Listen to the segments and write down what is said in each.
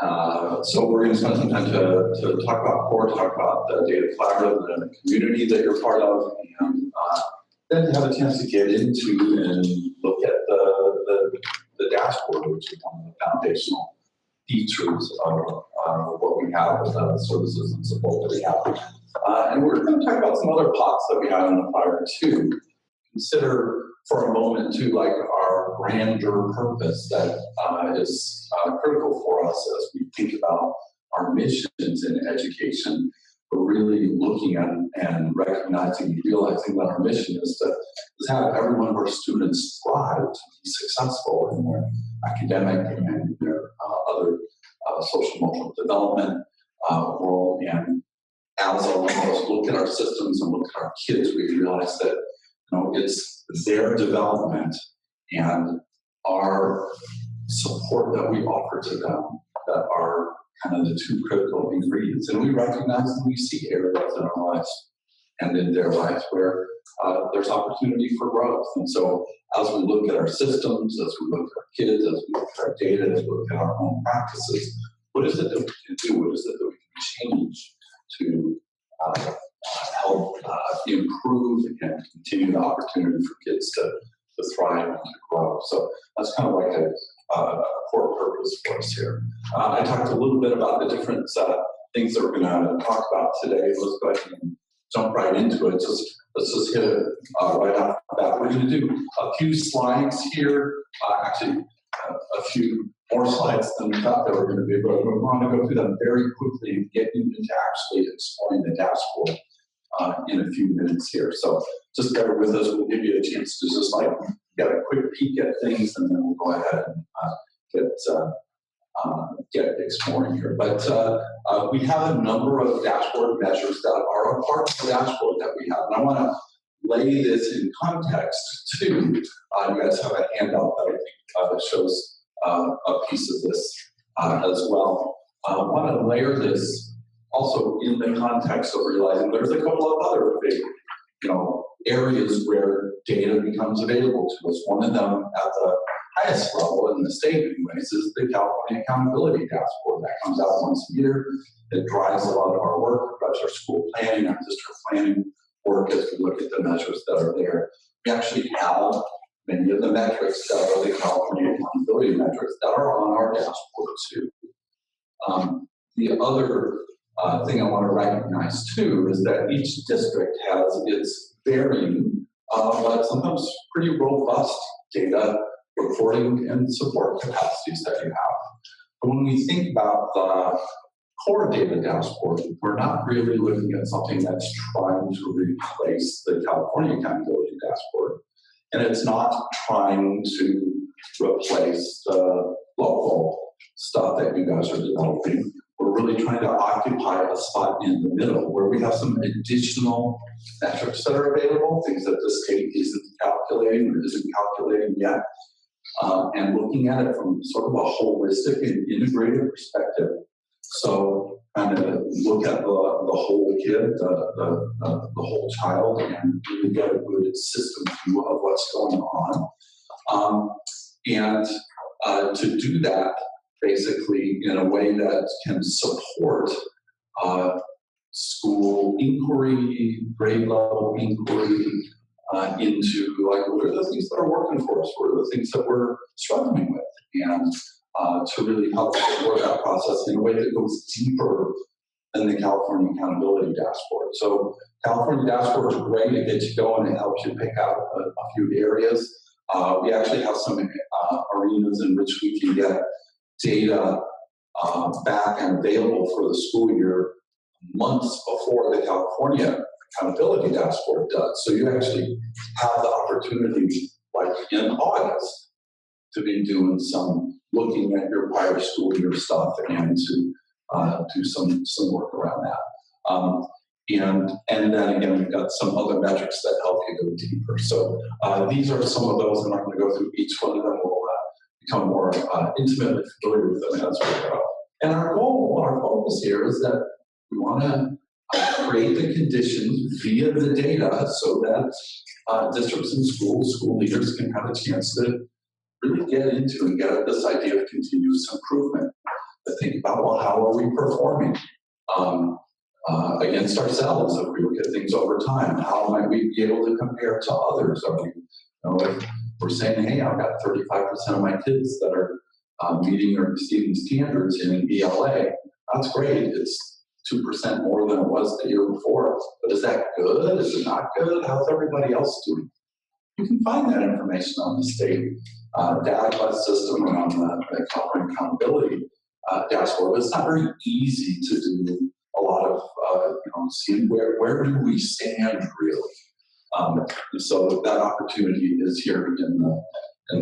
So we're going to spend some time to talk about core, talk about the data collaborative and the community that you're part of, and then have a chance to get into and look at the dashboard, which is one of the foundational features of what we have with the services and support that we have. And we're going to talk about some other pots that we have in the fire too. Consider for a moment too, like our grander purpose that is critical for us as we think about our missions in education. We're really looking at and recognizing and realizing that our mission is to have every one of our students thrive, to be successful in their academic and their other social emotional development role. And as all of us look at our systems and look at our kids, we realize that it's their development and our support that we offer to them that are kind of the two critical ingredients. And we recognize and we see areas in our lives and in their lives where there's opportunity for growth. And so as we look at our systems, as we look at our kids, as we look at our data, as we look at our own practices, what is it that we can do? What is it that we can change to help improve and continue the opportunity for kids to thrive and to grow? So that's kind of like a core purpose for us here. I talked a little bit about the different things that we're going to talk about today. Let's go ahead and jump right into it. Let's just hit it right off the bat. We're going to do a few slides here, actually a few more slides than we thought they were going to be, but we want to go through them very quickly and get you into actually exploring the dashboard in a few minutes here. So just bear with us. We'll give you a chance to just like get a quick peek at things, and then we'll go ahead and get exploring here. But we have a number of dashboard measures that are a part of the dashboard that we have. And I want to lay this in context too. You guys have a handout that I think that shows a piece of this as well. I want to layer this also in the context of realizing there's a couple of other big, areas where data becomes available to us. One of them at the highest level in the state anyways is the California Accountability Dashboard that comes out once a year. It drives a lot of our work, drives our school planning, our district planning work as we look at the measures that are there. We actually have many of the metrics that are the California Accountability metrics that are on our dashboard too. The other thing I want to recognize too is that each district has its varying, but sometimes pretty robust data reporting and support capacities that you have. But when we think about the core data dashboard, we're not really looking at something that's trying to replace the California Accountability Dashboard. And it's not trying to replace the local stuff that you guys are developing. We're really trying to occupy a spot in the middle where we have some additional metrics that are available, things that the state isn't calculating or isn't calculating yet, and looking at it from sort of a holistic and integrated perspective. So kind of look at the whole kid, the whole child, and really get a good system view of what's going on. And to do that, basically in a way that can support school inquiry, grade level inquiry into like what are the things that are working for us, what are the things that we're struggling with, and to really help support that process in a way that goes deeper than the California Accountability Dashboard. So California Dashboard is great, it gets you going, it helps you pick out a few areas. We actually have some arenas in which we can get data back and available for the school year months before the California Accountability Dashboard does. So you actually have the opportunity, like in August, to be doing some looking at your prior school year stuff and to do some work around that. And then again, we've got some other metrics that help you go deeper. So these are some of those. I'm not going to go through each one of them. We'll become more intimately familiar with them as we go. And our goal, our focus here is that we want to create the conditions via the data so that districts and schools, school leaders can have a chance to really get into and get at this idea of continuous improvement. to think about, well, how are we performing against ourselves if we look at things over time? How might we be able to compare to others? Are we, if we're saying, hey, I've got 35% of my kids that are meeting or exceeding standards in ELA, that's great. It's 2% more than it was the year before. But is that good? Is it not good? How's everybody else doing? You can find that information on the state data system and on the California accountability dashboard. But it's not very easy to do a lot of, seeing where do we stand really. So that opportunity is here in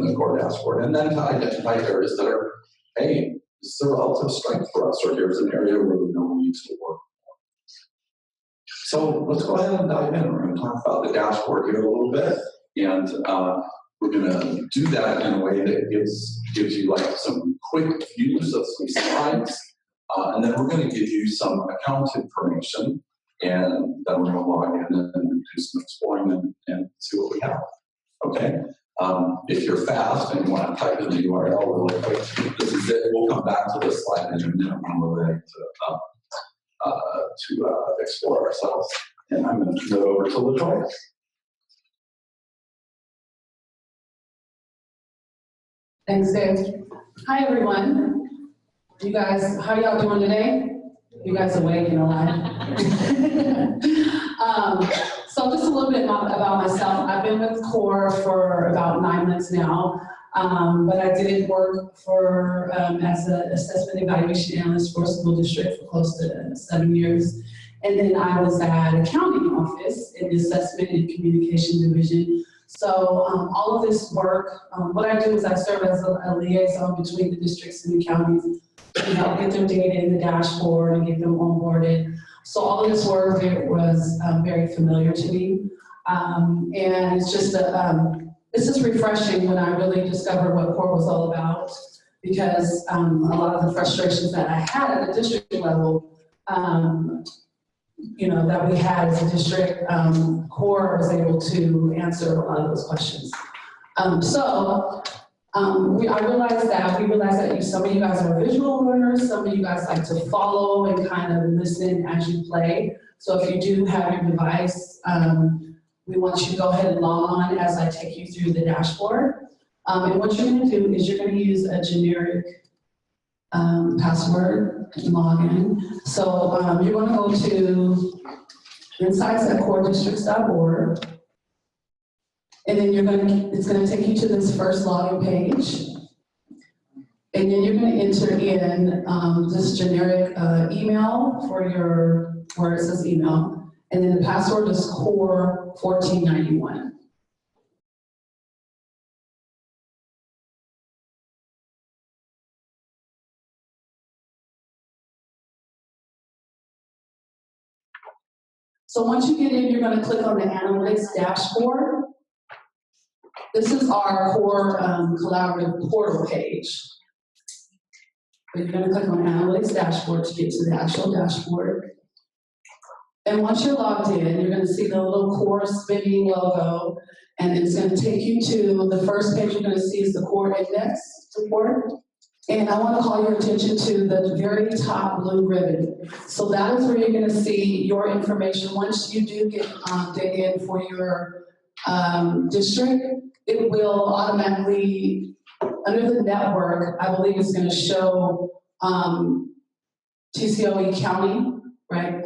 the core dashboard. And then to identify areas that are, hey, this is a relative strength for us, or here's an area where we know we need to work more. So let's go ahead and dive in. We're going to talk about the dashboard here a little bit. And we're going to do that in a way that gives you like some quick views of some slides. And then we're going to give you some account information. And then we're going to log in and do some exploring and see what we have. Okay? If you're fast and you want to type in the URL really quick, this is it. We'll come back to this slide in a minute when we're ready to explore ourselves. And I'm going to turn it over to LaToya. Thanks, Dave. Hi, everyone. You guys, how y'all doing today? You guys awake and alive? So just a little bit about myself. I've been with CORE for about 9 months now, but I did work for as an assessment evaluation analyst for a school district for close to 7 years. And then I was at accounting office in the assessment and communication division. So all of this work, what I do is I serve as a liaison between the districts and the counties to help get their data in the dashboard and get them onboarded. So all of this work was very familiar to me. And it's just refreshing when I really discovered what CORE was all about, because a lot of the frustrations that I had at the district level, that we had as a district, CORE was able to answer a lot of those questions. I realized that some of you guys are visual learners, some of you guys like to follow and kind of listen as you play. So if you do have your device, we want you to go ahead and log on as I take you through the dashboard. And what you're going to do is you're going to use a generic password and login. So you're going to go to insights@coredistricts.org. And then it's going to take you to this first login page. And then you're going to enter in this generic email where it says email. And then the password is core 1491. So once you get in, you're going to click on the analytics dashboard. This is our core collaborative portal page. But you're going to click on analytics dashboard to get to the actual dashboard. And once you're logged in, you're going to see the little core spinning logo, and it's going to take you to the first page you're going to see is the core index report. And I want to call your attention to the very top blue ribbon. So that is where you're going to see your information. Once you do get data in for your district, it will automatically, under the network, I believe it's going to show TCOE county, right?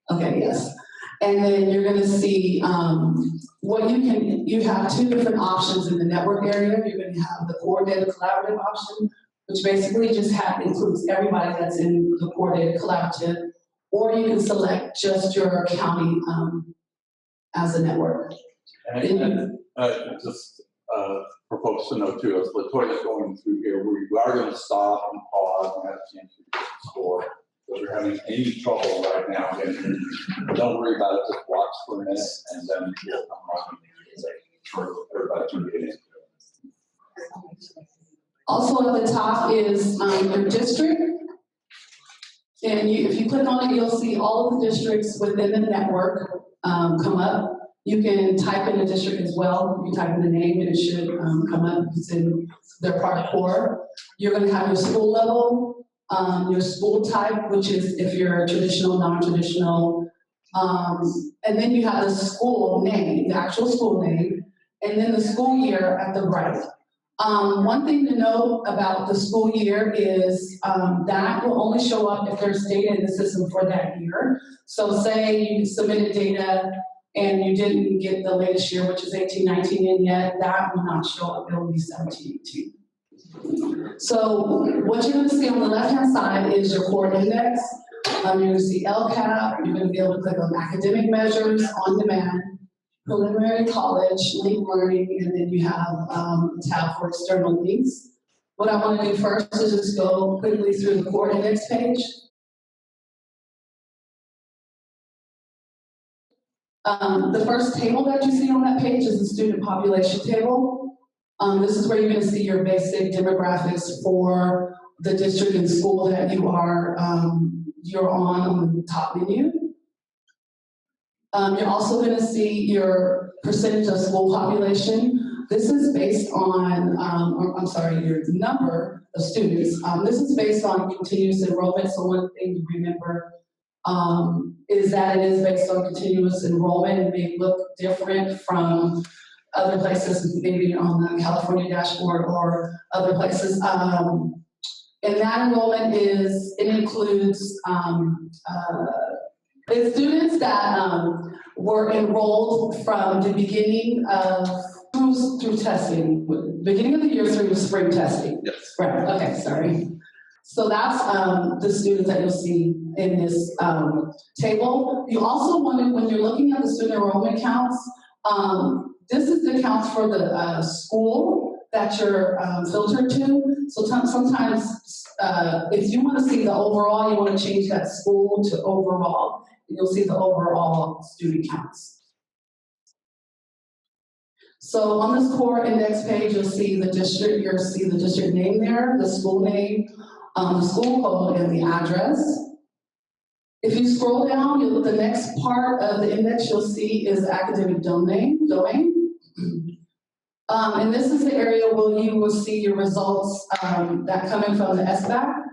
Okay, yes. And then you're going to see you have two different options in the network area. You're going to have the core data collaborative option, which basically just includes everybody that's in the core data collaborative, or you can select just your county as a network. And just for folks to know too, as LaToya's going through here, we are going to stop and pause and have a chance to score. If you're having any trouble right now, don't worry about it, just watch for a minute and then we'll come on for everybody to get in. Also at the top is your district. And if you click on it, you'll see all of the districts within the network come up. You can type in the district as well. You type in the name and it should come up. They're part of core. You're going to have your school level your school type, which is if you're traditional, non-traditional, and then you have the school name, the actual school name, and then the school year at the right. One thing to note about the school year is that will only show up if there's data in the system for that year. So say you submitted data and you didn't get the latest year, which is 18-19 in yet, that will not show up, it will be 17-18. So what you're going to see on the left-hand side is your core index. You're going to see LCAP, you're going to be able to click on academic measures on demand, preliminary college, linked learning, and then you have a tab for external links. What I want to do first is just go quickly through the core index page. The first table that you see on that page is the student population table. This is where you're going to see your basic demographics for the district and school that you're on the top menu. You're also going to see your percentage of school population. This is based on, your number of students. This is based on continuous enrollment. So one thing to remember is that it is based on continuous enrollment and may look different from other places, maybe on the California dashboard or other places. And that enrollment includes it's students that were enrolled from the beginning of through testing, beginning of the year through spring testing. Yes. Right. Okay. Sorry. So that's the students that you'll see in this table. You also want to, when you're looking at the student enrollment counts, this is the counts for the school that you're filtered to. So sometimes if you want to see the overall, you want to change that school to overall, and you'll see the overall student counts. So on this core index page, you'll see the district, name there, the school name, the school code, and the address. If you scroll down, the next part of the index you'll see is academic domain. And this is the area where you will see your results that coming from the SBAC.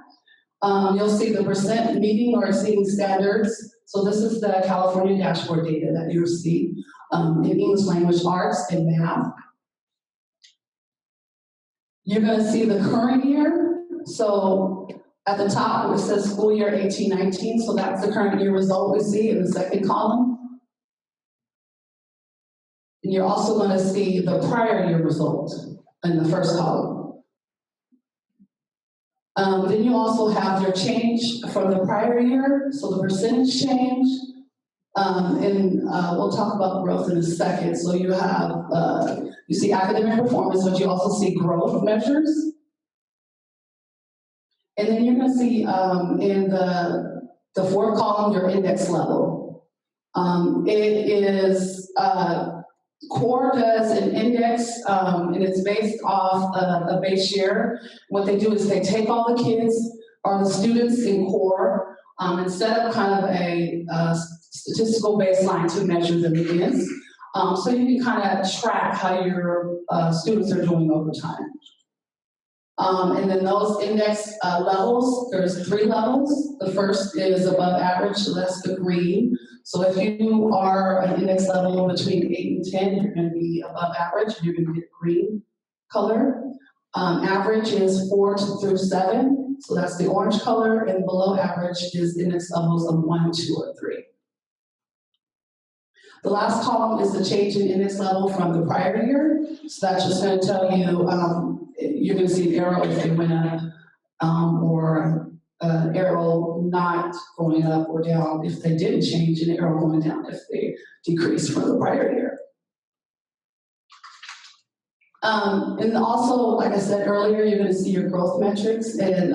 You'll see the percent meeting or exceeding standards. So this is the California dashboard data that you'll see in English language arts and math. You're going to see the current year. So at the top, it says school year 18-19. So that's the current year result we see in the second column. And you're also going to see the prior year result in the first column. Then you also have your change from the prior year, so the percentage change. And we'll talk about growth in a second. So you have, you see academic performance, but you also see growth measures. And then you're going to see in the fourth column, your index level. It is, CORE does an index, and it's based off a base year. What they do is they take all the kids or the students in CORE and set up kind of a statistical baseline to measure them against. So you can kind of track how your students are doing over time. And then those index levels, there's 3 levels. The first is above average, so that's the green. So if you are an index level between 8 and 10, you're going to be above average, and you're going to get green color. Average is 4 through 7, so that's the orange color, and below average is index levels of 1, 2, or 3. The last column is the change in index level from the prior year. So that's just going to tell you, you're going to see an arrow if they went up, or an arrow not going up or down if they didn't change, and an arrow going down if they decreased from the prior year. And also, like I said earlier, you're going to see your growth metrics, and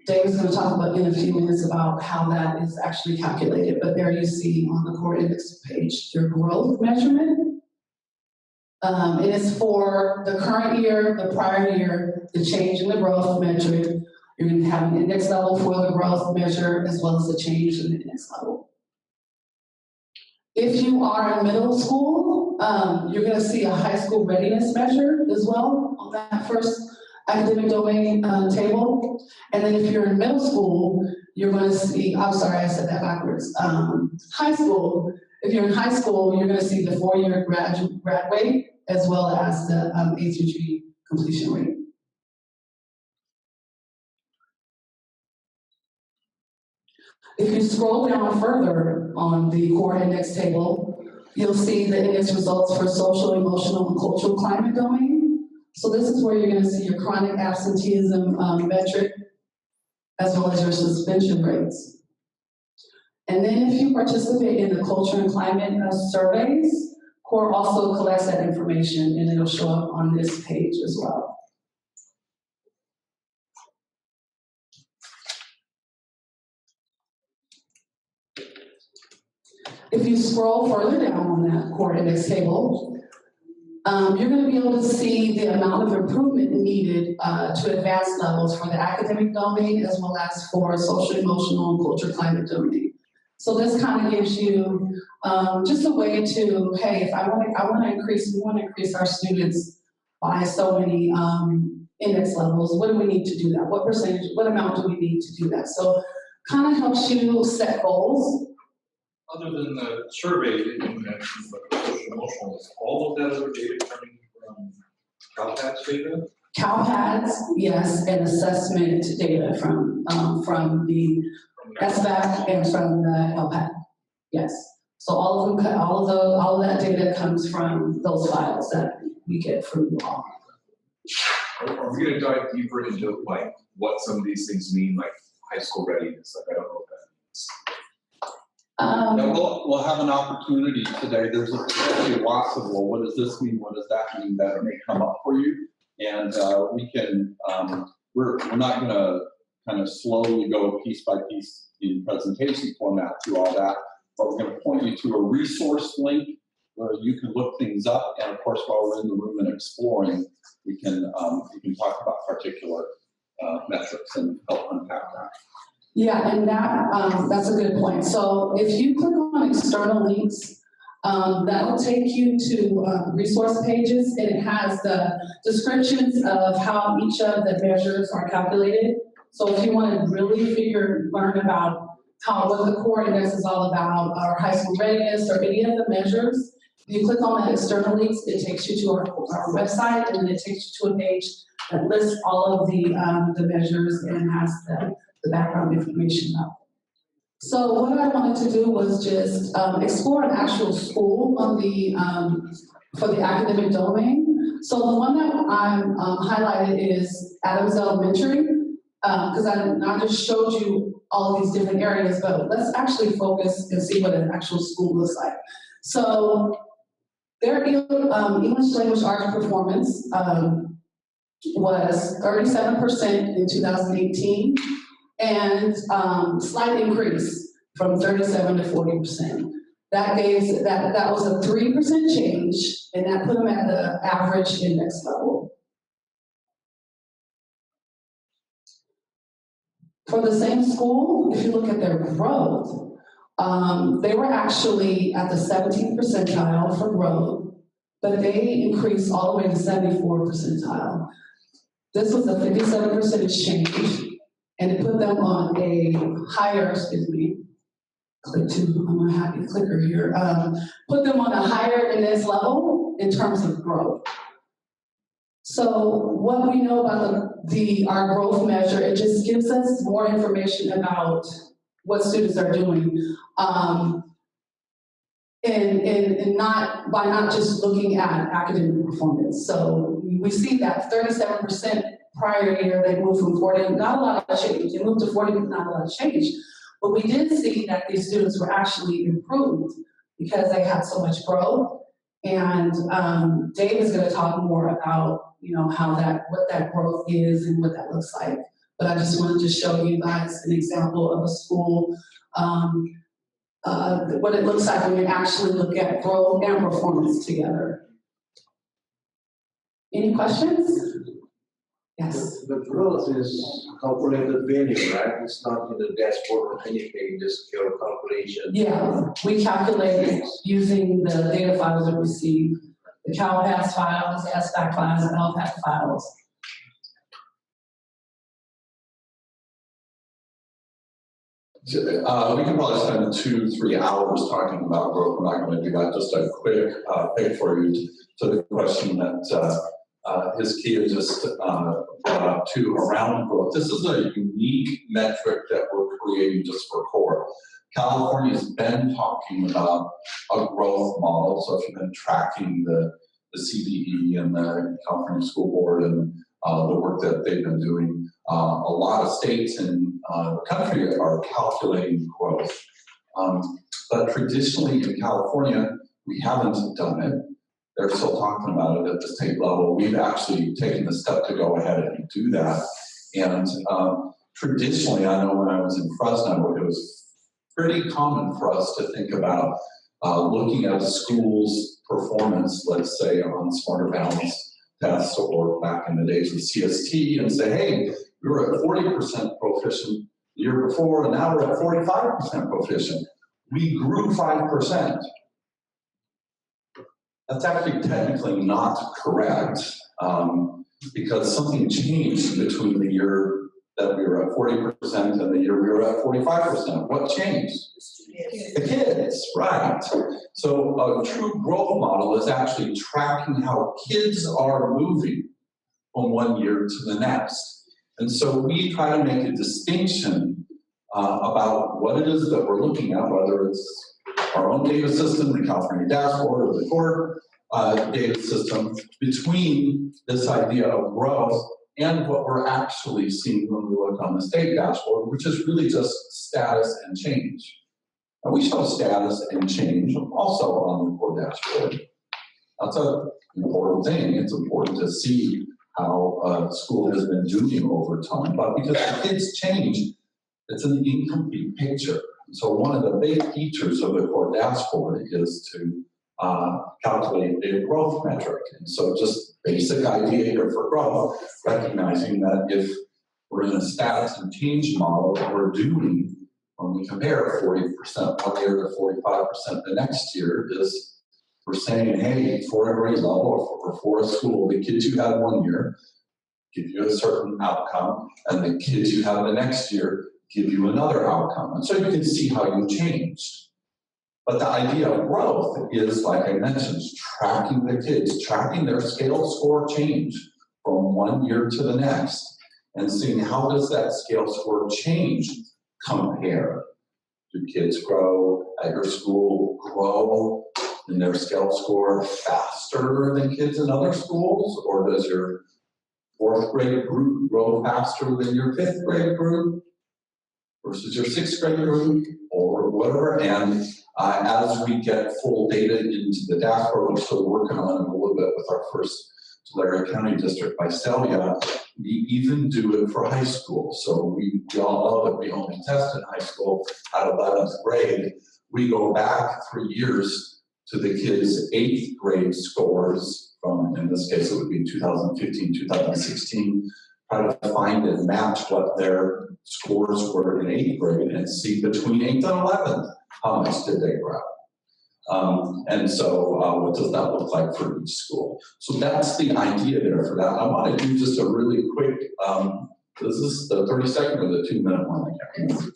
Dave's going to talk about in a few minutes about how that is actually calculated. But there you see on the core index page your growth measurement. It is for the current year, the prior year, the change in the growth metric. You're going to have an index level for the growth measure as well as the change in the index level. If you are in middle school, you're going to see a high school readiness measure as well on that first academic domain table. And then if you're in middle school, you're going to see, I'm sorry, I said that backwards. High school, if you're in high school, you're going to see the 4-year grad rate as well as the A-G completion rate. If you scroll down further on the core index table, you'll see the index results for social, emotional, and cultural climate domain. So this is where you're going to see your chronic absenteeism metric as well as your suspension rates. And then if you participate in the culture and climate surveys, CORE also collects that information and it'll show up on this page as well. If you scroll further down on that core index table, you're going to be able to see the amount of improvement needed to advanced levels for the academic domain as well as for social, emotional, and culture climate domain. So this kind of gives you just a way to, hey, if we want to increase our students by so many index levels, what do we need to do that? What percentage, what amount do we need to do that? So kind of helps you set goals. Other than the survey that you mentioned, but social emotional, is all of that other data coming from CalPADS data? CalPADS, yes, and assessment data from the SBAC and from the LPAD, yes. So all of that data comes from those files that we get from you all. Are we going to dive deeper into like what some of these things mean, like high school readiness? Like I don't know what that means. Yeah, we'll have an opportunity today. There's actually lots of, well, what does this mean? What does that mean? That may come up for you. And we can, we're not going to kind of slowly go piece by piece in presentation format through all that, but we're going to point you to a resource link where you can look things up. And of course, while we're in the room and exploring, we can talk about particular metrics and help unpack that. Yeah, and that's a good point. So if you click on external links, that'll take you to resource pages, and it has the descriptions of how each of the measures are calculated. So if you want to really learn about what the core index is all about, or high school readiness, or any of the measures, if you click on that external links, it takes you to our website, and then it takes you to a page that lists all of the measures and has the background information up. So what I wanted to do was just explore an actual school on the for the academic domain. So the one that I'm highlighted is Adams Elementary, because I just showed you all of these different areas, but let's actually focus and see what an actual school looks like. So their English language arts performance was 37% in 2018. And slight increase from 37 to 40%. That was a 3% change, and that put them at the average index level. For the same school, if you look at their growth, they were actually at the 17th percentile for growth, but they increased all the way to 74th percentile. This was a 57% change. And it put them on a higher, click to, I'm a happy clicker here, put them on a higher index level in terms of growth. So what we know about our growth measure, it just gives us more information about what students are doing. And by not just looking at academic performance. So we see that 37% prior year, they moved from 40, not a lot of change. They moved to 40, not a lot of change. But we did see that these students were actually improved because they had so much growth. And Dave is going to talk more about, what that growth is and what that looks like. But I just wanted to show you guys an example of a school, what it looks like when you actually look at growth and performance together. Any questions? Yes. The growth is calculated value, right? It's not in the dashboard or anything, just pure calculation. Yeah, we calculate using the data files we receive, the CalPADS files, the SBAC files, and LPAD files. We can probably spend 2-3 hours talking about growth. We're not going to do that. Just a quick pick for you to the question that Kia just brought up too around growth. This is a unique metric that we're creating just for core. California has been talking about a growth model. So if you've been tracking the CDE and the California School Board and the work that they've been doing, a lot of states in the country are calculating growth. But traditionally in California, we haven't done it. They're still talking about it at the state level. We've actually taken the step to go ahead and do that. And traditionally, I know when I was in Fresno, it was pretty common for us to think about looking at a school's performance, let's say on smarter balance tests or back in the days of CST, and say, hey, we were at 40% proficient the year before, and now we're at 45% proficient. We grew 5%. That's actually technically not correct because something changed between the year that we were at 40% and the year we were at 45%. What changed? The kids, right. So a true growth model is actually tracking how kids are moving from one year to the next. And so we try to make a distinction about what it is that we're looking at, whether it's our own data system, the California dashboard, or the core data system, between this idea of growth and what we're actually seeing when we look on the state dashboard, which is really just status and change. And we show status and change also on the core dashboard. That's an important thing. It's important to see how a school has been doing over time, but because the kids change, it's an incomplete picture. So one of the big features of the core dashboard is to calculate a growth metric. And so just basic idea here for growth, recognizing that if we're in a status and change model, what we're doing when we compare 40% one year to 45% the next year is we're saying, hey, for a grade level or for a school, the kids you had one year give you a certain outcome, and the kids you have the next year give you another outcome. And so you can see how you changed. But the idea of growth is, like I mentioned, tracking the kids, tracking their scale score change from one year to the next, and seeing how does that scale score change compare. Do kids grow at your school, grow in their scale score faster than kids in other schools? Or does your fourth grade group grow faster than your fifth grade group versus your sixth grade group, or whatever? And as we get full data into the dashboard, we're still working on it a little bit with our first Tulare County District Visalia. We even do it for high school. So we all know that we only test in high school at 11th grade. We go back 3 years to the kids' 8th grade scores from, in this case, it would be 2015, 2016, try to find and match what their scores were in 8th grade and see between 8th and 11th, how much did they grow? And so what does that look like for each school? So that's the idea there for that. I want to do just a really quick, is this the 30-second or the 2-minute one? I can't remember.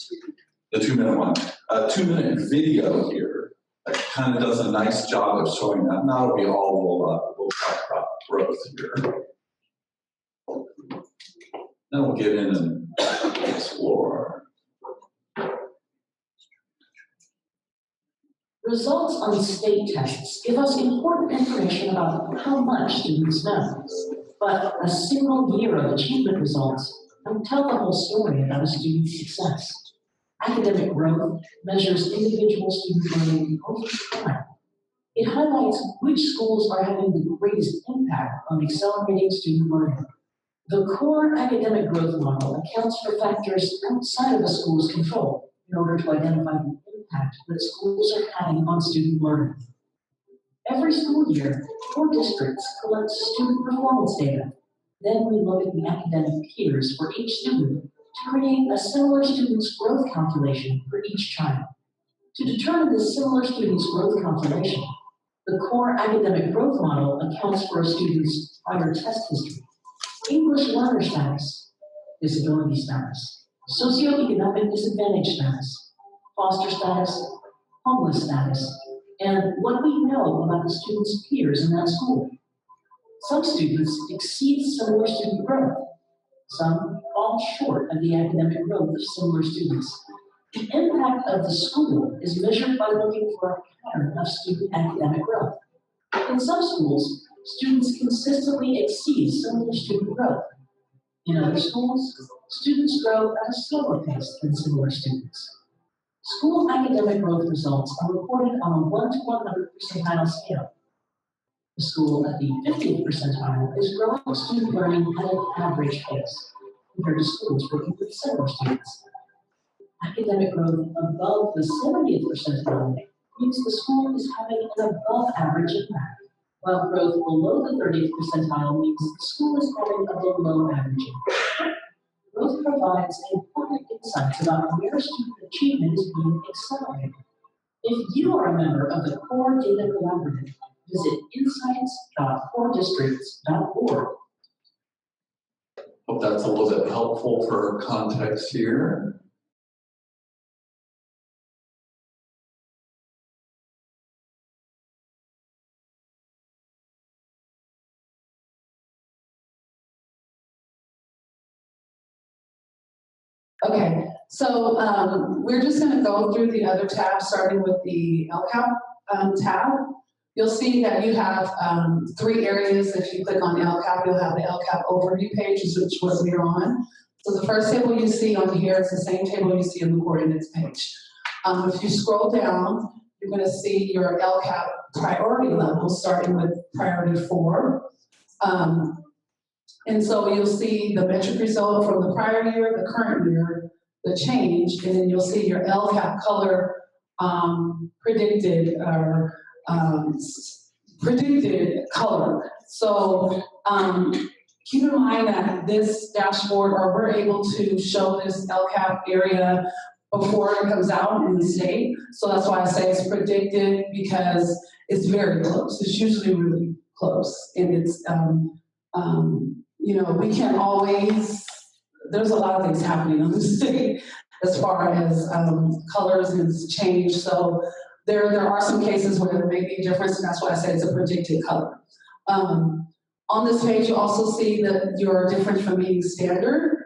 The 2-minute one. A 2-minute video here that kind of does a nice job of showing that. Now we all will talk about growth here. Then we'll get in and explore. Results on state tests give us important information about how much students know, but a single year of achievement results don't tell the whole story about a student's success. Academic growth measures individual student learning over time. It highlights which schools are having the greatest impact on accelerating student learning. The core academic growth model accounts for factors outside of a school's control in order to identify the impact that schools are having on student learning. Every school year, 4 districts collect student performance data. Then we look at the academic peers for each student to create a similar student's growth calculation for each child. To determine the similar student's growth calculation, the core academic growth model accounts for a student's prior test history, English learner status, disability status, socioeconomic disadvantage status, foster status, homeless status, and what we know about the students' peers in that school. Some students exceed similar student growth. Some fall short of the academic growth of similar students. The impact of the school is measured by looking for a pattern of student academic growth. In some schools, students consistently exceed similar student growth. In other schools, students grow at a slower pace than similar students. School academic growth results are reported on a 1 to 100 percentile scale. The school at the 50th percentile is growing student learning at an average pace compared to schools working with similar students. Academic growth above the 70th percentile means the school is having an above average impact, while growth below the 30th percentile means the school is having a below average impact. Growth provides important insights about where student achievement is being accelerated. If you are a member of the Core Data Collaborative, visit insights.coredistricts.org. Hope that's a little bit helpful for context here. Okay, so we're just going to go through the other tabs, starting with the LCAP tab. You'll see that you have 3 areas. If you click on LCAP, you'll have the LCAP overview page, which is what we're on. So the first table you see on here is the same table you see on the coordinates page. If you scroll down, you're going to see your LCAP priority level, starting with priority 4. And so you'll see the metric result from the prior year, the current year, the change, and then you'll see your LCAP color predicted color. So keep in mind that this dashboard, or we're able to show this LCAP area before it comes out in the state. So that's why I say it's predicted, because it's very close. It's usually really close, and it's you know, we can't always, there's a lot of things happening in the state as far as colors and change. So there are some cases where there may be a difference, and that's why I say it's a predicted color. On this page, you also see that your difference from meeting standard.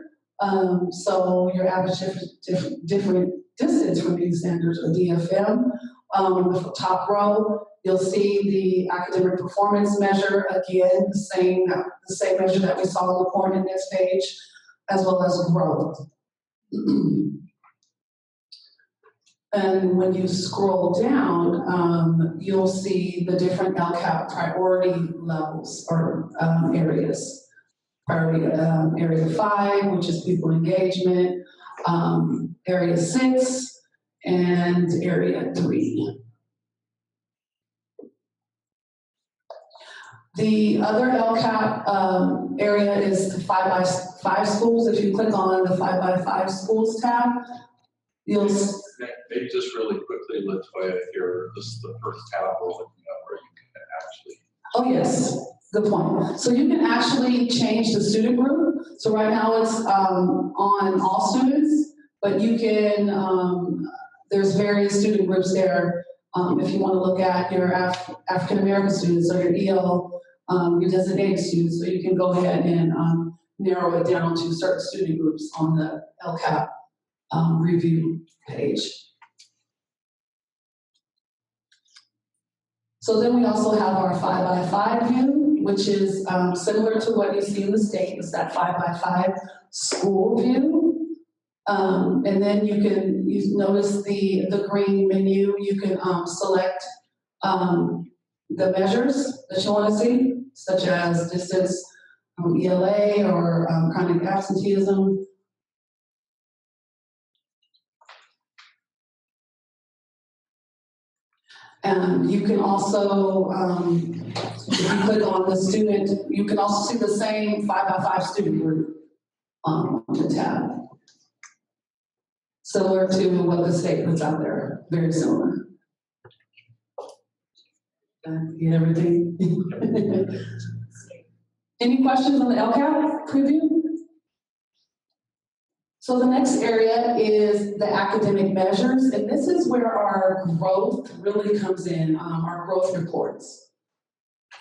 So your average different distance from meeting standards, or DFM. The top row, you'll see the academic performance measure, again, the same measure that we saw on the coordinates page, as well as growth. And when you scroll down, you'll see the different LCAP priority levels, or areas. Priority area 5, which is people engagement, area 6, and area 3. The other LCAP area is the 5x5 schools. If you click on the 5x5 schools tab, you'll Maybe just really quickly, Latoya, here, this is the first tab we're looking at where you can actually. Oh, yes, good point. So you can actually change the student group. So right now it's on all students, but you can, there's various student groups there. If you want to look at your African American students, or your EL, your designated students, so you can go ahead and narrow it down to certain student groups on the LCAP review page. So then we also have our 5x5 view, which is similar to what you see in the state. It's that 5x5 school view. And then you notice the green menu. You can select the measures that you want to see, such as distance, ELA, or chronic absenteeism. And you can also, if you click on the student, you can also see the same 5x5 student group on the tab. Similar to what the state puts out there, very similar. Get everything? Any questions on the LCAP preview? So the next area is the academic measures, and this is where our growth really comes in, our growth reports.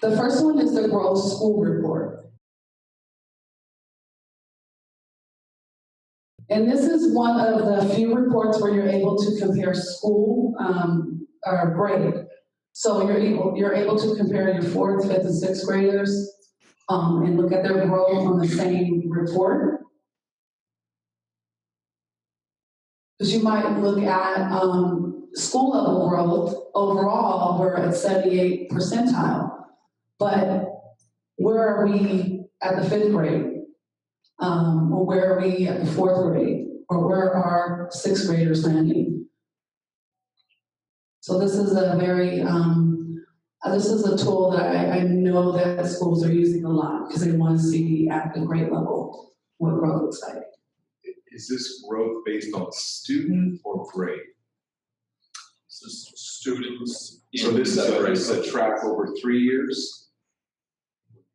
The first one is the growth school report. And this is one of the few reports where you're able to compare school or grade. So you're able to compare your 4th, 5th, and 6th graders and look at their growth on the same report. Because you might look at school level growth. Overall, we're at 78 percentile. But where are we at the 5th grade? Or where are we at the 4th grade? Or where are 6th graders landing? So this is a very, this is a tool that I know that schools are using a lot because they want to see at the grade level what growth looks like. Is this growth based on student or grade? This is students. So this is a track over 3 years?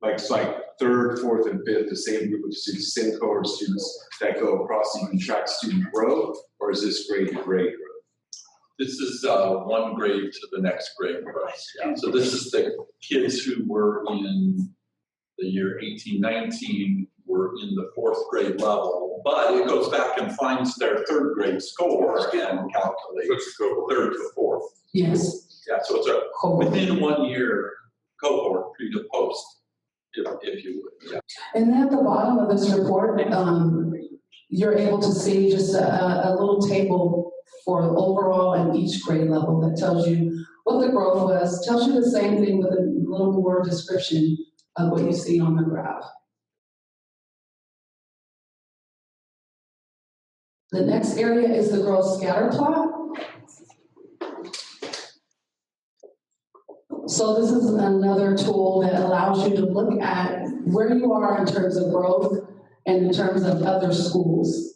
Like, it's like 3rd, 4th, and 5th, the same group of students, same cohort of students that go across, so you can track student growth, or is this grade to grade growth? This is one grade to the next grade growth. Yeah. So this is the kids who were in the year 1819 were in the 4th grade level, but it goes back and finds their 3rd grade score and calculates 3rd to 4th. Yes. Yeah, so it's a within 1 year cohort, pre to post, if you would. Yeah. And then at the bottom of this report, you're able to see just a little table for overall and each grade level that tells you what the growth was, tells you the same thing with a little more description of what you see on the graph. The next area is the growth scatter plot. So this is another tool that allows you to look at where you are in terms of growth and in terms of other schools.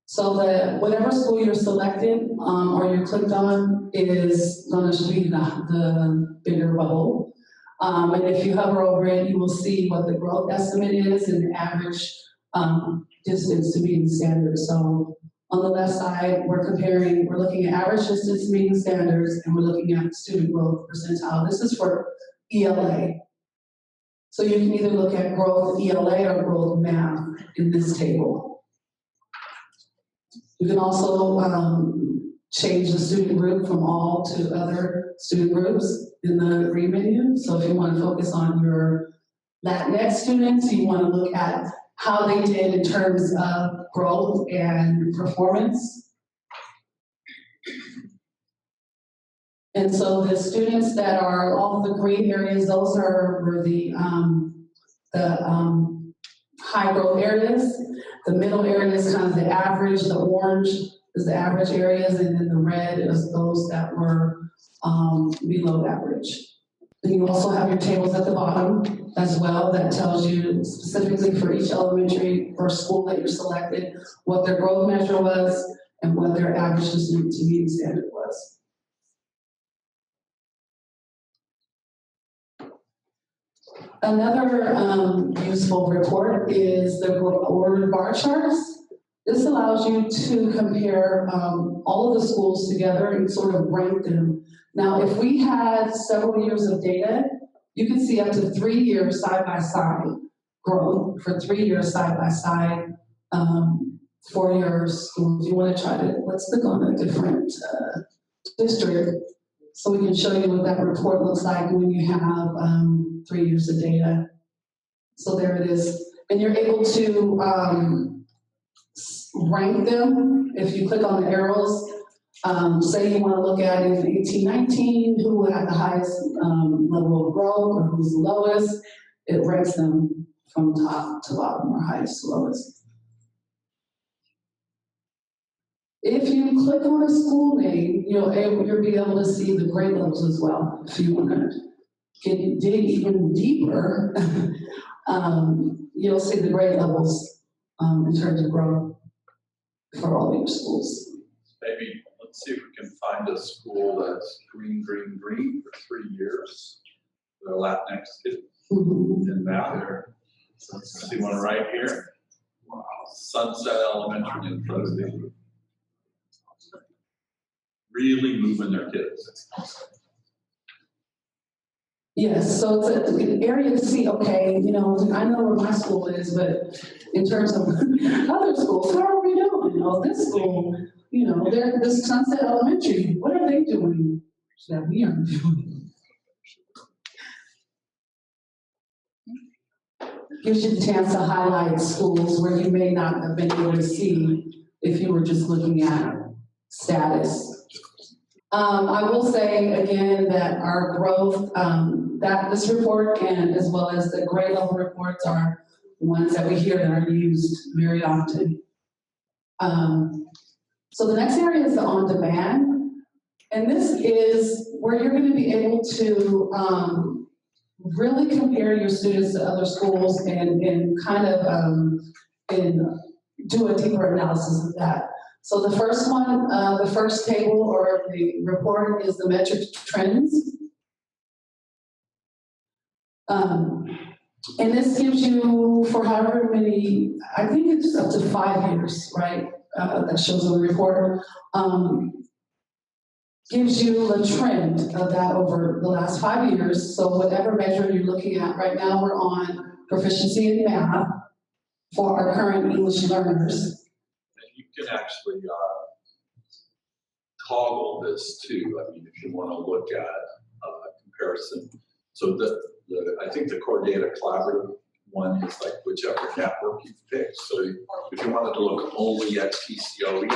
So that whatever school you're selected or you're clicked on is going to be the bigger bubble. And if you hover over it, you will see what the growth estimate is and the average distance to mean standards. So on the left side, we're looking at average distance to mean standards, and we're looking at student growth percentile. This is for ELA. So you can either look at growth ELA or growth math in this table. You can also change the student group from all to other student groups in the green menu. So if you want to focus on your Latinx students, you want to look at how they did in terms of growth and performance. And so the students that are all the green areas, those were the high growth areas. The middle area is kind of the average, the orange is the average areas, and then the red is those that were below average. And you also have your tables at the bottom as well that tells you specifically for each elementary or school that you're selected, what their growth measure was and what their average to mean standard was. Another useful report is the ordered bar charts. This allows you to compare all of the schools together and sort of rank them. Now, if we had several years of data, you can see up to 3 years side-by-side growth for 3 years side-by-side for your schools. You want to try to, let's click on a different district so we can show you what that report looks like when you have 3 years of data. So there it is. And you're able to rank them. If you click on the arrows, say you want to look at in 1819, who had the highest level of growth or who's the lowest, it ranks them from top to bottom or highest to lowest. If you click on a school name, you'll be able to see the grade levels as well. If you want to dig even deeper, you'll see the grade levels in terms of growth for all your schools. Maybe let's see if we can find a school that's green, green, green for 3 years. The Latinx kids in that there. Let's see one right here. Sunset Elementary in front of me. Really moving their kids. Yes, so it's an area to see, okay, you know, I know where my school is, but in terms of other schools, how are we doing? Oh, this school, you know, they're this Sunset Elementary, what are they doing that we aren't doing? Gives you the chance to highlight schools where you may not have been able to see if you were just looking at status. I will say again that our growth, that this report and as well as the grade level reports are ones that we hear that are used very often. So the next area is the on-demand. And this is where you're going to be able to really compare your students to other schools and kind of and do a deeper analysis of that. So the first one, the first table or the report is the metric trends. And this gives you for however many, I think it's up to 5 years, right? That shows on the report. Gives you a trend of that over the last 5 years. So whatever measure you're looking at right now, we're on proficiency in math for our current English learners. And you can actually toggle this too. I mean, if you want to look at comparison. So I think the core data collaborative one is like whichever network you pick. So if you wanted to look only at TCOE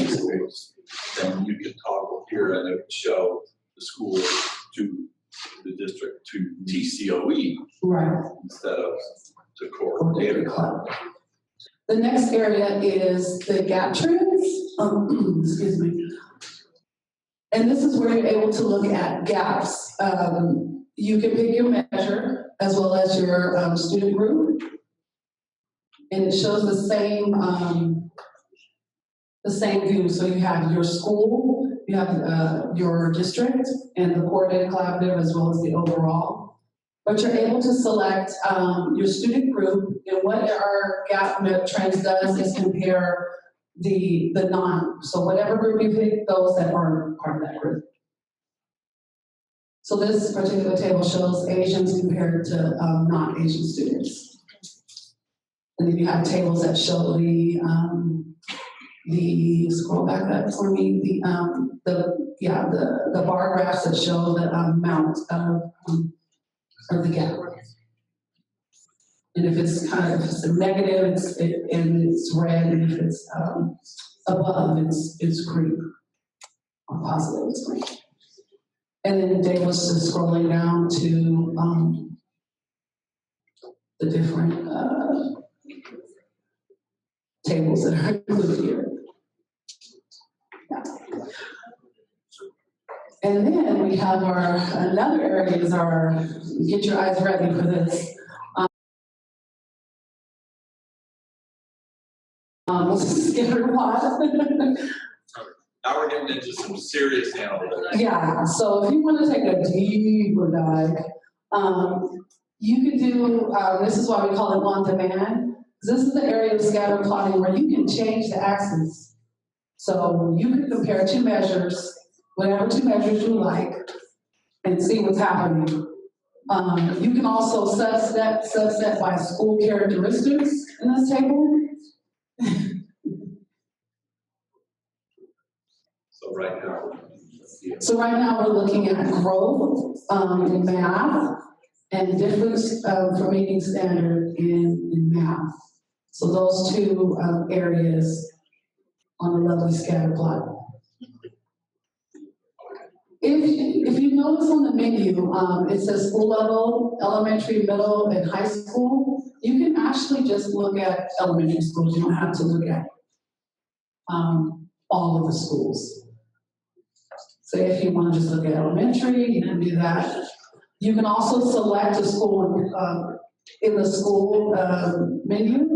schools, then you can toggle here and it would show the school to the district to TCOE Right. instead of to core data collaborative. The next area is the gap trends. Excuse me. And this is where you're able to look at gaps. You can pick your measure as well as your student group. And it shows the same view. So you have your school, you have your district, and the core data collaborative as well as the overall. But you're able to select your student group, and what our gap trends does is compare the non. So whatever group you pick, those that are part of that group. So this particular table shows Asians compared to non-Asian students. And then you have tables that show the scroll back up for me, the bar graphs that show the amount of the gap. And if it's if it's a negative, it's red, and if it's above, it's green. Or positive, it's green. And then Dave was just scrolling down to the different tables that are included here. Yeah. And then we have another area is our, get your eyes ready for this. Scatter plot. Now we're getting into some serious analytics. Yeah, so if you want to take a deeper dive, you can do, this is why we call it on demand. This is the area of scatter plotting where you can change the axis. So you can compare two measures, whatever two measures you like, and see what's happening. You can also subset by school characteristics in this table. So right now we're looking at growth in math and difference for meeting standard in math. So those two areas on the lovely scatter plot. If you notice on the menu, it says school level, elementary, middle, and high school. You can actually just look at elementary schools. You don't have to look at all of the schools. Say if you want to just look at elementary, you can do that. You can also select a school in the school menu.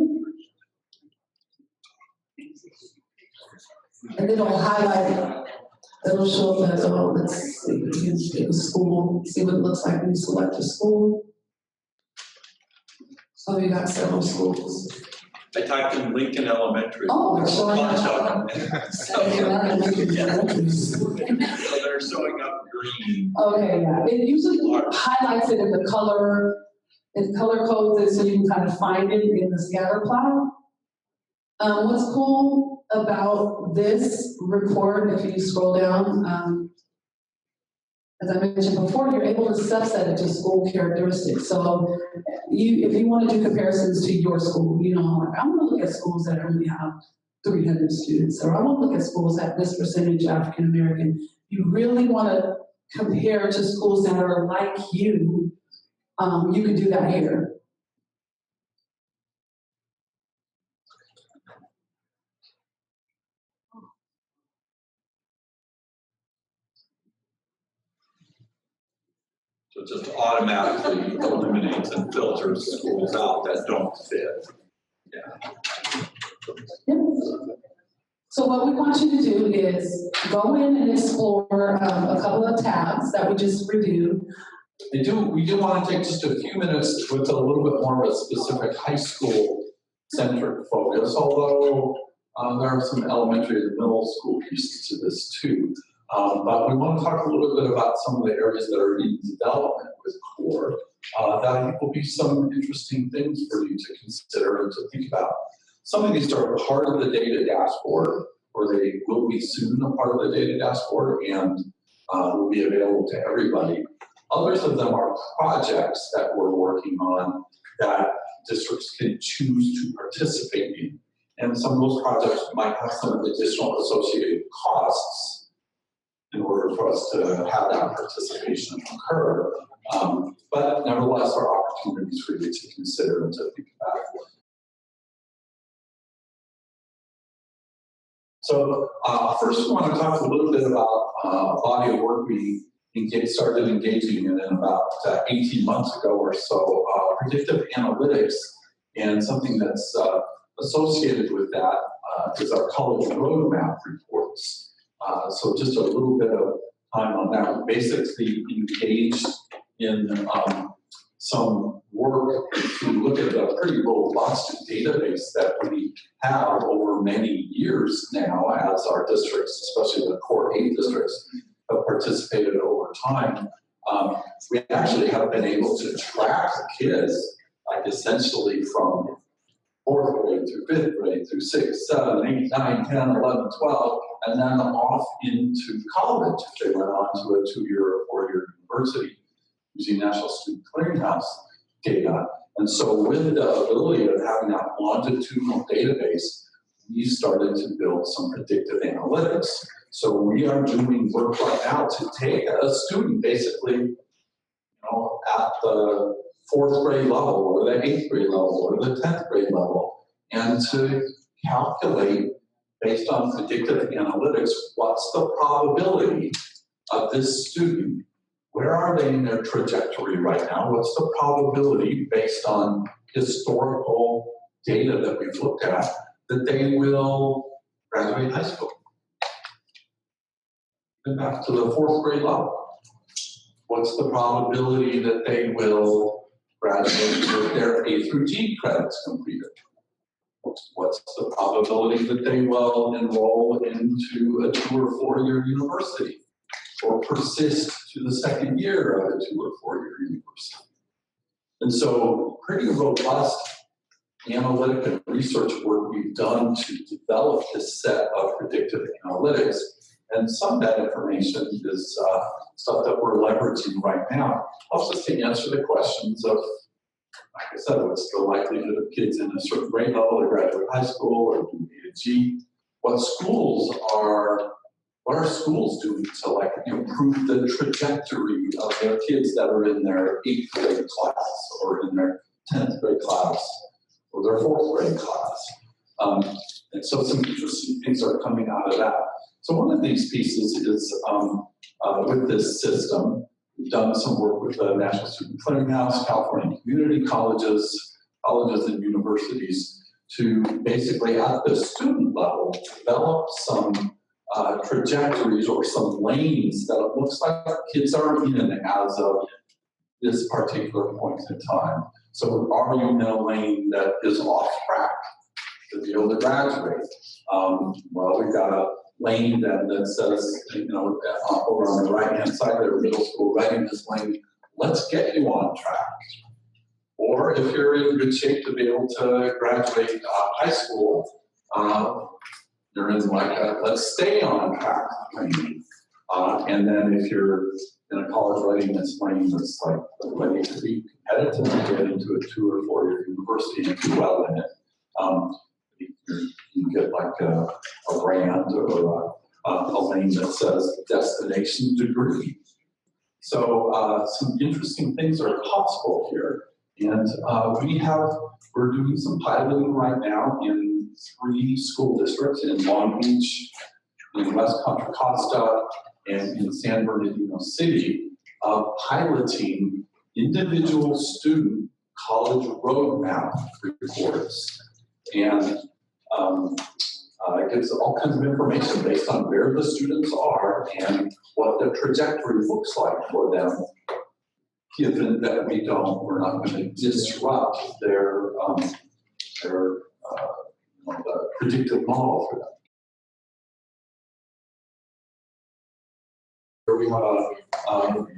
And it'll highlight it. It'll show that, let's see, you can get a school, see what it looks like when you select a school. So we got several schools. I typed in Lincoln Elementary. Oh, they're There's a showing bunch up. of them. So they're showing up green. Okay, yeah, it usually highlights it in the color, it color codes it so you can kind of find it in the scatter plot. What's cool about this report, if you scroll down, as I mentioned before, you're able to subset it to school characteristics. So if you want to do comparisons to your school, you know, like I want to look at schools that only have 300 students, or I want to look at schools that this percentage African American. You really want to compare to schools that are like you can do that here. So it just automatically eliminates and filters schools out that don't fit. Yeah. Yep. So what we want you to do is go in and explore a couple of tabs that we just reviewed. We do want to take just a few minutes with a little bit more of a specific high school centric focus, although there are some elementary and middle school pieces to this too. But we want to talk a little bit about some of the areas that are in development with CORE that I think will be some interesting things for you to consider and to think about. Some of these are part of the data dashboard, or they will be soon a part of the data dashboard and will be available to everybody. Others of them are projects that we're working on that districts can choose to participate in. And some of those projects might have some additional associated costs in order for us to have that participation occur. But nevertheless, there are opportunities for you to consider and to think about. So first we want to talk a little bit about a body of work we started engaging in about 18 months ago or so, predictive analytics, and something that's associated with that is our college roadmap reports. So just a little bit of time on that. We basically engaged in some work to look at a pretty robust database that we have over many years now as our districts, especially the core 8 districts, have participated over time. We actually have been able to track kids like essentially from 4th grade through 5th grade through 6th, 7th, 8th, 9th, 10th, 11th, 12th, and then off into college if they went on to a 2-year or 4-year university using National Student Clearinghouse data. And so with the ability of having that longitudinal database, we started to build some predictive analytics. So we are doing work right now to take a student basically, at the 4th grade level or the 8th grade level or the 10th grade level, and to calculate based on predictive analytics, what's the probability of this student? Where are they in their trajectory right now? What's the probability based on historical data that we've looked at that they will graduate high school? And back to the 4th grade level. What's the probability that they will graduate with their A through G credits completed? What's the probability that they will enroll into a 2 or 4-year university or persist to the 2nd year of a 2 or 4-year university? And so pretty robust analytic and research work we've done to develop this set of predictive analytics. And some of that information is stuff that we're leveraging right now. Helps us to answer the questions of, like I said, what's the likelihood of kids in a certain grade level to graduate high school or do A to G? What are schools doing to like improve the trajectory of their kids that are in their 8th grade class or in their 10th grade class or their 4th grade class? And so some interesting things are coming out of that. So one of these pieces is with this system, we've done some work with the National Student Clearinghouse, California community colleges and universities to basically at the student level develop some trajectories or some lanes that it looks like kids are in as of this particular point in time. So are you in a lane that is off track? to be able to graduate. Well, we've got a lane that says, over on the right-hand side there, middle school readiness lane, let's get you on track. Or if you're in good shape to be able to graduate high school, you're in like a let's stay on track lane. And then if you're in a college readiness lane that's like ready to be competitive and get into a 2 or 4 year university and do well in it, you get like a brand or a lane that says destination degree. So some interesting things are possible here. And we're doing some piloting right now in 3 school districts in Long Beach, in West Contra Costa, and in San Bernardino City, piloting individual student college roadmap reports. And it gives all kinds of information based on where the students are and what the trajectory looks like for them, given that we're not going to disrupt their the predictive model for them. We have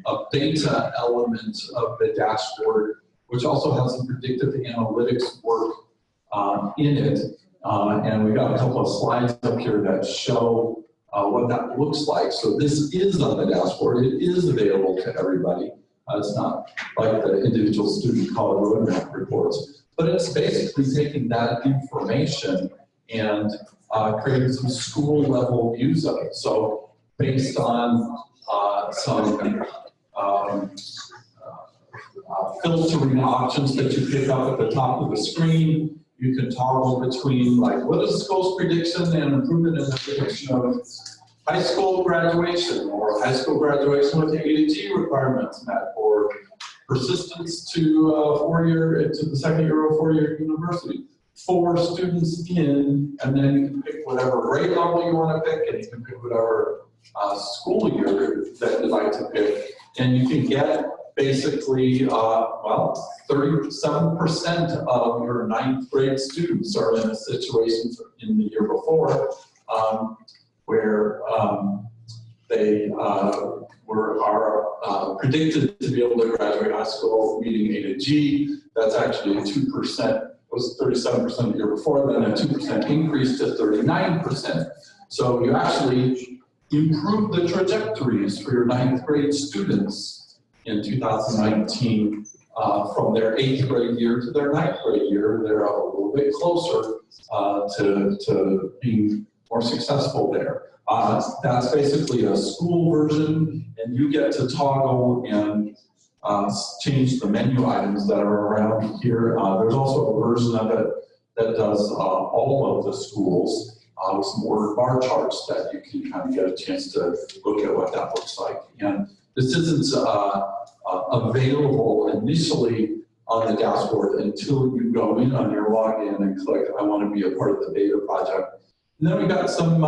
a beta element of the dashboard, which also has some predictive analytics work in it. And we've got a couple of slides up here that show what that looks like. So this is on the dashboard. It is available to everybody. It's not like the individual student college roadmap reports, but it's basically taking that information and creating some school level views of it. So based on some filtering options that you pick up at the top of the screen, you can toggle between like what is the school's prediction and improvement in the prediction of high school graduation, or high school graduation with the A to G requirements met, or persistence to the second year of 4-year university. 4 students in, and then you can pick whatever grade level you want to pick, and you can pick whatever school year that you'd like to pick, and you can get basically, 37% of your 9th grade students are in a situation in the year before where they are predicted to be able to graduate high school meeting A to G. That's actually a 2%. Was 37% the year before, then a 2% increase to 39%. So you actually improve the trajectories for your 9th grade students in 2019 from their 8th grade year to their 9th grade year. They're a little bit closer to being more successful there. That's basically a school version, and you get to toggle and change the menu items that are around here. There's also a version of it that does all of the schools with some ordered bar charts that you can kind of get a chance to look at what that looks like. And this isn't available initially on the dashboard until you go in on your login and click, I want to be a part of the beta project. And then we got some,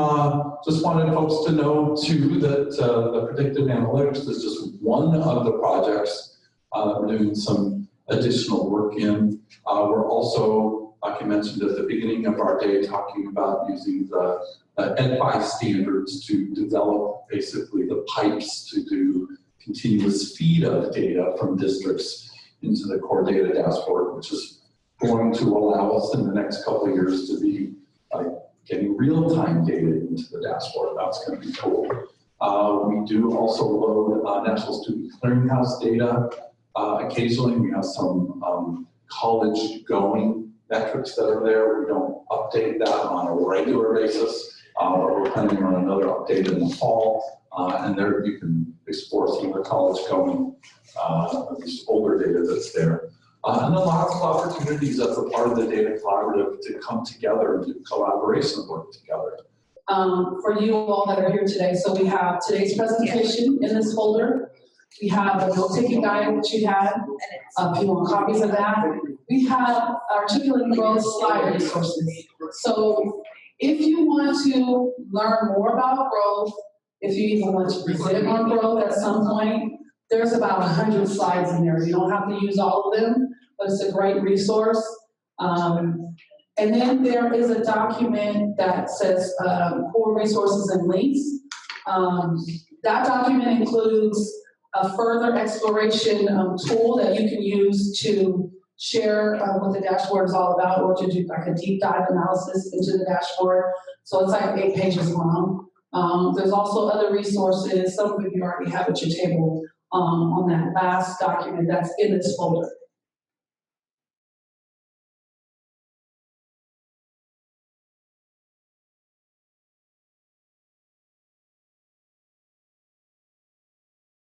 just wanted folks to know too that the predictive analytics is just one of the projects we're doing some additional work in. We're also, like I mentioned at the beginning of our day, talking about using the EdFi standards to develop basically the pipes to do continuous feed of data from districts into the core data dashboard, which is going to allow us in the next couple of years to be like getting real-time data into the dashboard. That's going to be cool. We do also load National Student Clearinghouse data. Occasionally we have some college going metrics that are there. We don't update that on a regular basis. We're planning on another update in the fall. And there you can explore some of the college going, at least older data that's there. And then lots of opportunities as a part of the data collaborative to come together and do collaboration work together. For you all that are here today, so we have today's presentation in this folder. We have a note-taking guide that you had, if you want copies of that. We have Articulating Growth slide resources. So if you want to learn more about growth, if you even want to present on growth at some point, there's about 100 slides in there. You don't have to use all of them, but it's a great resource. And then there is a document that says core resources and links. That document includes a further exploration tool that you can use to share what the dashboard is all about, or to do like a deep dive analysis into the dashboard. So it's like 8 pages long. There's also other resources, some of you already have at your table on that last document that's in this folder.